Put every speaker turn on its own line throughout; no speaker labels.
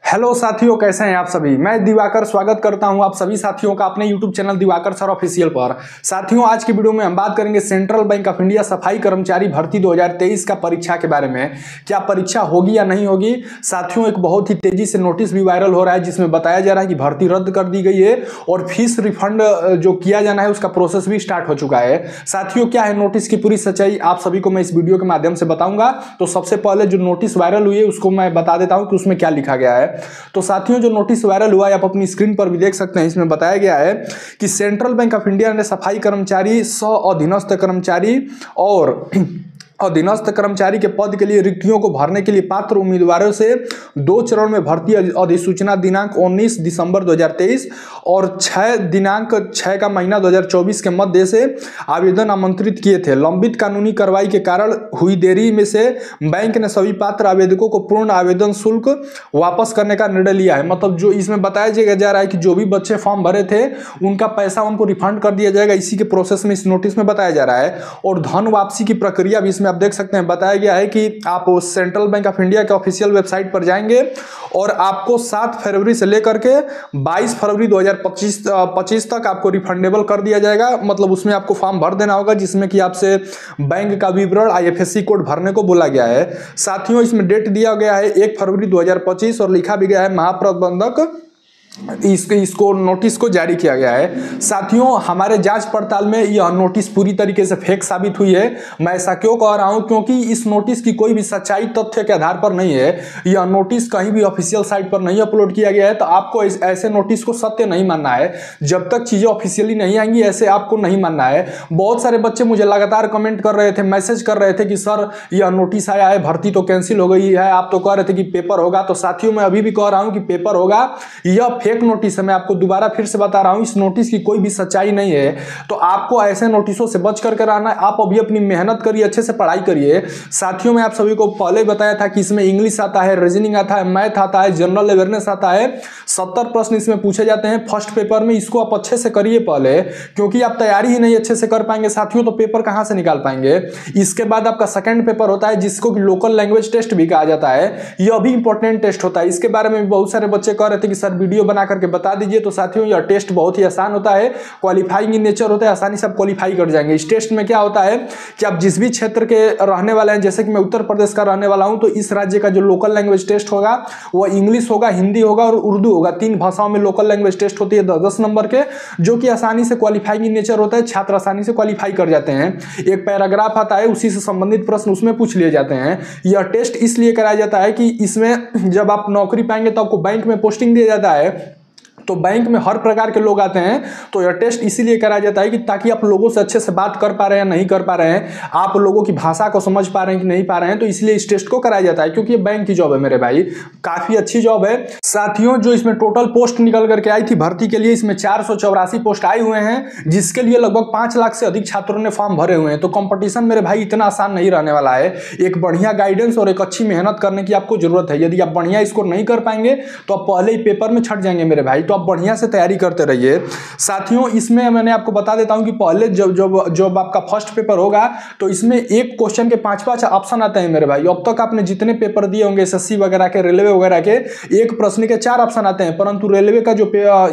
Hello साथियों, कैसे हैं आप सभी। मैं दिवाकर स्वागत करता हूं आप सभी साथियों का अपने YouTube channel Diwakar sir official पर। साथियों, आज की वीडियो में हम बात करेंगे सेंट्रल बैंक ऑफ इंडिया सफाई कर्मचारी भर्ती 2023 का परीक्षा के बारे में। क्या परीक्षा होगी या नहीं होगी। साथियों, एक बहुत ही तेजी से नोटिस भी वायरल हो रहा है जिसमें बताया जा रहा है कि भर्ती रद्द कर दी गई है और फीस रिफंड जो किया जाना है उसका प्रोसेस भी स्टार्ट हो चुका है। साथियों, क्या है नोटिस की पूरी सच्चाई आप सभी को मैं इस वीडियो के माध्यम से बताऊंगा। तो सबसे पहले जो नोटिस वायरल हुई है उसको मैं बता देता हूं कि उसमें क्या लिखा गया है। तो साथियों, जो नोटिस वायरल हुआ है आप अपनी स्क्रीन पर भी देख सकते हैं। इसमें बताया गया है कि सेंट्रल बैंक ऑफ इंडिया ने सफाई कर्मचारी, सह अधीनस्थ कर्मचारी और अधीनस्थ कर्मचारी के पद के लिए रिक्तियों को भरने के लिए पात्र उम्मीदवारों से 2 चरण में भर्ती अधिसूचना दिनांक 19 दिसंबर 2023 और 6 का महीना 2024 के मध्य से आवेदन आमंत्रित किए थे। लंबित कानूनी कार्रवाई के कारण हुई देरी में से बैंक ने सभी पात्र आवेदकों को पूर्ण आवेदन शुल्क वापस करने का निर्णय लिया है। मतलब जो इसमें बताया जा रहा है कि जो भी बच्चे फॉर्म भरे थे उनका पैसा उनको रिफंड कर दिया जाएगा। इसी के प्रोसेस में इस नोटिस में बताया जा रहा है और धन वापसी की प्रक्रिया भी इसमें आप देख सकते हैं। बताया गया है कि आप सेंट्रल बैंक ऑफ इंडिया के ऑफिशियल वेबसाइट पर जाएंगे और आपको 7 फरवरी से लेकर के 22 फरवरी 2025 तक आपको रिफंडेबल कर दिया जाएगा। मतलब उसमें आपको फॉर्म भर देना होगा जिसमें कि आपसे बैंक का विवरण, आईएफएससी कोड भरने को बोला गया है। साथियों, इसमें डेट दिया गया है 1 फरवरी 2025 और लिखा भी गया है महाप्रबंधक इसको नोटिस को जारी किया गया है। साथियों, हमारे जांच पड़ताल में यह नोटिस पूरी तरीके से फेक साबित हुई है। मैं ऐसा क्यों कह रहा हूं, क्योंकि इस नोटिस की कोई भी सच्चाई तथ्य के आधार पर नहीं है। यह नोटिस कहीं भी ऑफिशियल साइट पर नहीं अपलोड किया गया है। तो आपको ऐसे नोटिस को सत्य नहीं मानना है। जब तक चीजें ऑफिशियली नहीं आएंगी ऐसे आपको नहीं मानना है। बहुत सारे बच्चे मुझे लगातार कमेंट कर रहे थे, मैसेज कर रहे थे कि सर यह नोटिस आया है, भर्ती तो कैंसिल हो गई है, आप तो कह रहे थे कि पेपर होगा। तो साथियों, मैं अभी भी कह रहा हूं कि पेपर होगा। यह फेक नोटिस है। मैं आपको दोबारा फिर से बता रहा हूं, इस नोटिस की कोई भी सच्चाई नहीं है। तो आपको ऐसे नोटिसों से बच करके रहना है। आप अभी अपनी मेहनत करिए, अच्छे से पढ़ाई करिए। साथियों, मैं आप सभी को पहले बताया था कि इसमें इंग्लिश आता है, रीजनिंग आता है, मैथ आता है, जनरल अवेयरनेस आता है। 70 प्रश्न इसमें पूछे जाते हैं फर्स्ट पेपर में। इसको आप अच्छे से करिए पहले, क्योंकि आप तैयारी ही नहीं अच्छे से कर पाएंगे साथियों तो पेपर कहां से निकाल पाएंगे। इसके बाद आपका सेकंड पेपर होता है जिसको कि लोकल लैंग्वेज टेस्ट भी कहा जाता है। यह भी इंपॉर्टेंट टेस्ट होता है। इसके बारे में भी बहुत सारे बच्चे कह रहे थे कि सर वीडियो बना करके बता दीजिए। तो साथियों, यह टेस्ट बहुत ही आसान होता है, क्वालिफाइंग इन नेचर होता है, आसानी से आप क्वालिफाई कर जाएंगे। इस टेस्ट में क्या होता है कि आप जिस भी क्षेत्र के रहने वाले हैं, जैसे कि मैं उत्तर प्रदेश का रहने वाला हूं, तो इस राज्य का जो लोकल लैंग्वेज टेस्ट होगा वह इंग्लिश होगा, हिंदी होगा और उर्दू होगा। 3 भाषाओं में लोकल लैंग्वेज टेस्ट होती है 10 नंबर के, जो कि आसानी से क्वालिफाइंग इन नेचर होता है। छात्र आसानी से क्वालिफाई कर जाते हैं। एक पैराग्राफ आता है, उसी से संबंधित प्रश्न उसमें पूछ लिए जाते हैं। यह टेस्ट इसलिए कराया जाता है कि इसमें जब आप नौकरी पाएंगे तो आपको बैंक में पोस्टिंग दिया जाता है। तो बैंक में हर प्रकार के लोग आते हैं। तो यह टेस्ट इसीलिए कराया जाता है कि ताकि आप लोगों से अच्छे से बात कर पा रहे हैं, नहीं कर पा रहे हैं, आप लोगों की भाषा को समझ पा रहे हैं कि नहीं पा रहे हैं। तो इसलिए इस टेस्ट को कराया जाता है, क्योंकि ये बैंक की जॉब है मेरे भाई, काफी अच्छी जॉब है। साथियों, जो इसमें टोटल पोस्ट निकल करके आई थी भर्ती के लिए, इसमें 484 पोस्ट आए हुए हैं, जिसके लिए लगभग 5 लाख से अधिक छात्रों ने फॉर्म भरे हुए हैं। तो कंपटीशन मेरे भाई इतना आसान नहीं रहने वाला है। एक बढ़िया गाइडेंस और एक अच्छी मेहनत करने की आपको जरूरत है। यदि आप बढ़िया स्कोर नहीं कर पाएंगे तो आप पहले ही पेपर में छट जाएंगे मेरे भाई। तो आप बढ़िया से तैयारी करते रहिए। साथियों, इसमें मैंने आपको बता देता हूं कि पहले जब आपका फर्स्ट पेपर होगा तो इसमें एक क्वेश्चन के 5-5 ऑप्शन आते हैं मेरे भाई। अब तक आपने जितने पेपर दिए होंगे एसएससी वगैरह के, रेलवे वगैरह के, एक प्रश्न के 4 ऑप्शन आते हैं। परंतु रेलवे का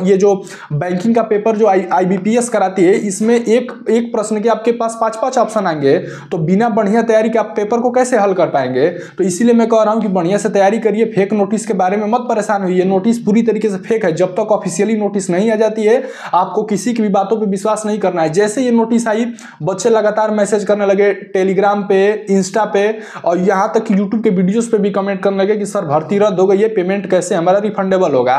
ये जो बैंकिंग का पेपर जो आईबीपीएस कराती है, इसमें एक प्रश्न के आपके पास 5-5 ऑप्शन आएंगे। तो बिना बढ़िया तैयारी के आप पेपर को कैसे हल कर पाएंगे। तो इसीलिए मैं कह रहा हूं कि बढ़िया से तैयारी करिए। फेक नोटिस के बारे में मत परेशान होइए। नोटिस पूरी तरीके से फेक है। जब तक ऑफिशियली नोटिस नहीं आ जाती है आपको किसी की भी बातों पे विश्वास नहीं करना है। जैसे ये नोटिस आई, बच्चे लगातार मैसेज करने लगे टेलीग्राम पे, इंस्टा पे और यहां तक यूट्यूब के वीडियोस पे भी कमेंट करने लगे कि सर भर्ती रद्द हो गई है, पेमेंट कैसे हमारा रिफंडेबल होगा।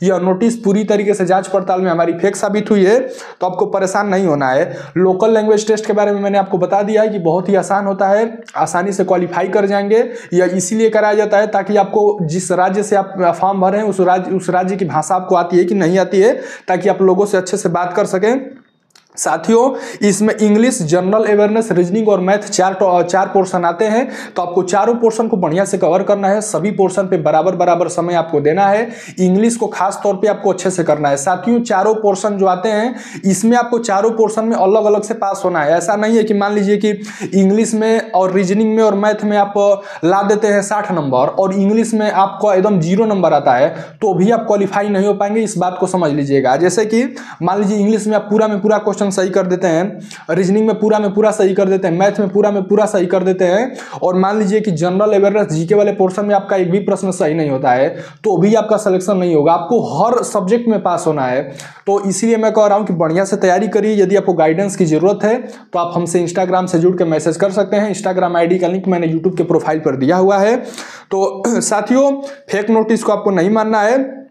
यह नोटिस पूरी तरीके से जांच पड़ताल में हमारी फेक साबित हुई है। तो आपको परेशान नहीं होना है। लोकल लैंग्वेज टेस्ट के बारे में मैंने आपको बता दिया है कि बहुत ही आसान होता है, आसानी से क्वालिफाई कर जाएंगे। यह इसीलिए कराया जाता है ताकि आपको जिस राज्य से आप फॉर्म भर रहे हैं उस राज्य की भाषा आपको आती है कि नहीं आती है, ताकि आप लोगों से अच्छे से बात कर सकें। साथियों इसमें इंग्लिश, जनरल अवेयरनेस, रीजनिंग और मैथ चार पोर्शन आते हैं। तो आपको चारों पोर्शन को बढ़िया से कवर करना है। सभी पोर्शन पे बराबर बराबर समय आपको देना है। इंग्लिश को खास तौर पे आपको अच्छे से करना है। साथियों चारों पोर्शन जो आते हैं इसमें आपको चारों पोर्शन में अलग अलग से पास होना है। ऐसा नहीं है कि मान लीजिए कि इंग्लिश में और रीजनिंग में और मैथ में आप ला देते हैं 60 नंबर और इंग्लिश में आपको एकदम 0 नंबर आता है तो भी आप क्वालिफाई नहीं हो पाएंगे। इस बात को समझ लीजिएगा। जैसे कि मान लीजिए इंग्लिश में आप पूरा में पूरा क्वेश्चन सही कर देते हैं, रीजनिंग में पूरा सही कर देते हैं, मैथ में पूरा सही कर देते हैं और मान लीजिए कि जनरल अवेयरनेस जीके वाले पोर्शन में आपका एक भी प्रश्न सही नहीं होता है तो भी आपका सिलेक्शन नहीं होगा। आपको हर सब्जेक्ट में पास होना है। तो इसीलिए मैं कह रहा हूं कि बढ़िया से तैयारी करिए। यदि आपको गाइडेंस की जरूरत है तो आप हमसे इंस्टाग्राम से जुड़ के मैसेज कर सकते हैं। इंस्टाग्राम आईडी का लिंक मैंने यूट्यूब के प्रोफाइल पर दिया हुआ है। तो साथियों फेक नोटिस को आपको नहीं मानना है।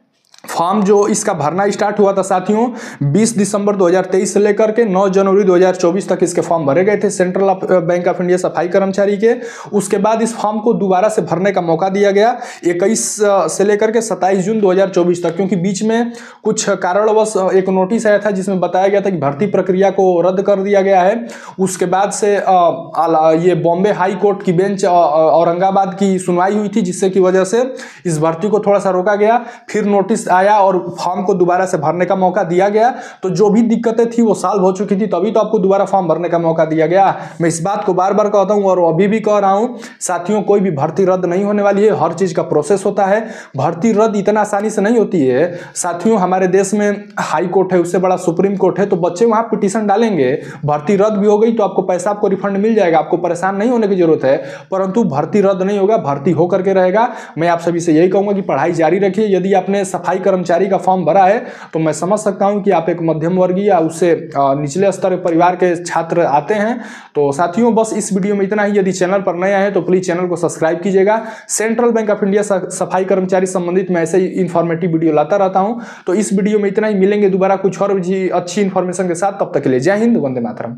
फॉर्म जो इसका भरना स्टार्ट हुआ था साथियों 20 दिसंबर 2023 से लेकर के 9 जनवरी 2024 तक इसके फॉर्म भरे गए थे सेंट्रल बैंक ऑफ इंडिया सफाई कर्मचारी के। उसके बाद इस फॉर्म को दोबारा से भरने का मौका दिया गया 21 से लेकर के 27 जून 2024 तक, क्योंकि बीच में कुछ कारणवश एक नोटिस आया था जिसमें बताया गया था कि भर्ती प्रक्रिया को रद्द कर दिया गया है। उसके बाद से ये बॉम्बे हाई कोर्ट की बेंच औरंगाबाद की सुनवाई हुई थी जिससे की वजह से इस भर्ती को थोड़ा सा रोका गया। फिर नोटिस आया और फॉर्म को दोबारा से भरने का मौका दिया गया। तो जो भी दिक्कतें थी वो सॉल्व हो चुकी थी, तभी तो आपको दोबारा फॉर्म भरने का मौका दिया गया। मैं इस बात को बार बार कहता हूं और अभी भी कह रहा हूं साथियों, कोई भी भर्ती रद्द नहीं होने वाली है। हर चीज का प्रोसेस होता है। भर्ती रद्द इतना आसानी से नहीं होती है साथियों। हमारे देश में हाई कोर्ट है, उससे बड़ा सुप्रीम कोर्ट है, तो बच्चे वहां पिटीशन डालेंगे। भर्ती रद्द भी हो गई तो आपको पैसा आपको रिफंड मिल जाएगा, आपको परेशान नहीं होने की जरूरत है। परंतु भर्ती रद्द नहीं होगा, भर्ती होकर के रहेगा। मैं आप सभी से यही कहूंगा कि पढ़ाई जारी रखिए। यदि आपने सफाई कर्मचारी का फॉर्म भरा है तो मैं समझ सकता हूं कि आप एक मध्यम वर्गीय या उससे निचले स्तर परिवार के छात्र आते हैं। तो साथियों बस इस वीडियो में इतना ही। यदि चैनल पर नए आए तो प्लीज चैनल को सब्सक्राइब कीजिएगा। सेंट्रल बैंक ऑफ इंडिया सफाई कर्मचारी संबंधित मैं ऐसे ही इंफॉर्मेटिव वीडियो लाता रहता हूं। तो इस वीडियो में इतना ही। मिलेंगे दोबारा कुछ और अच्छी इंफॉर्मेशन के साथ। तब तक के लिए जय हिंद, वंदे मातरम।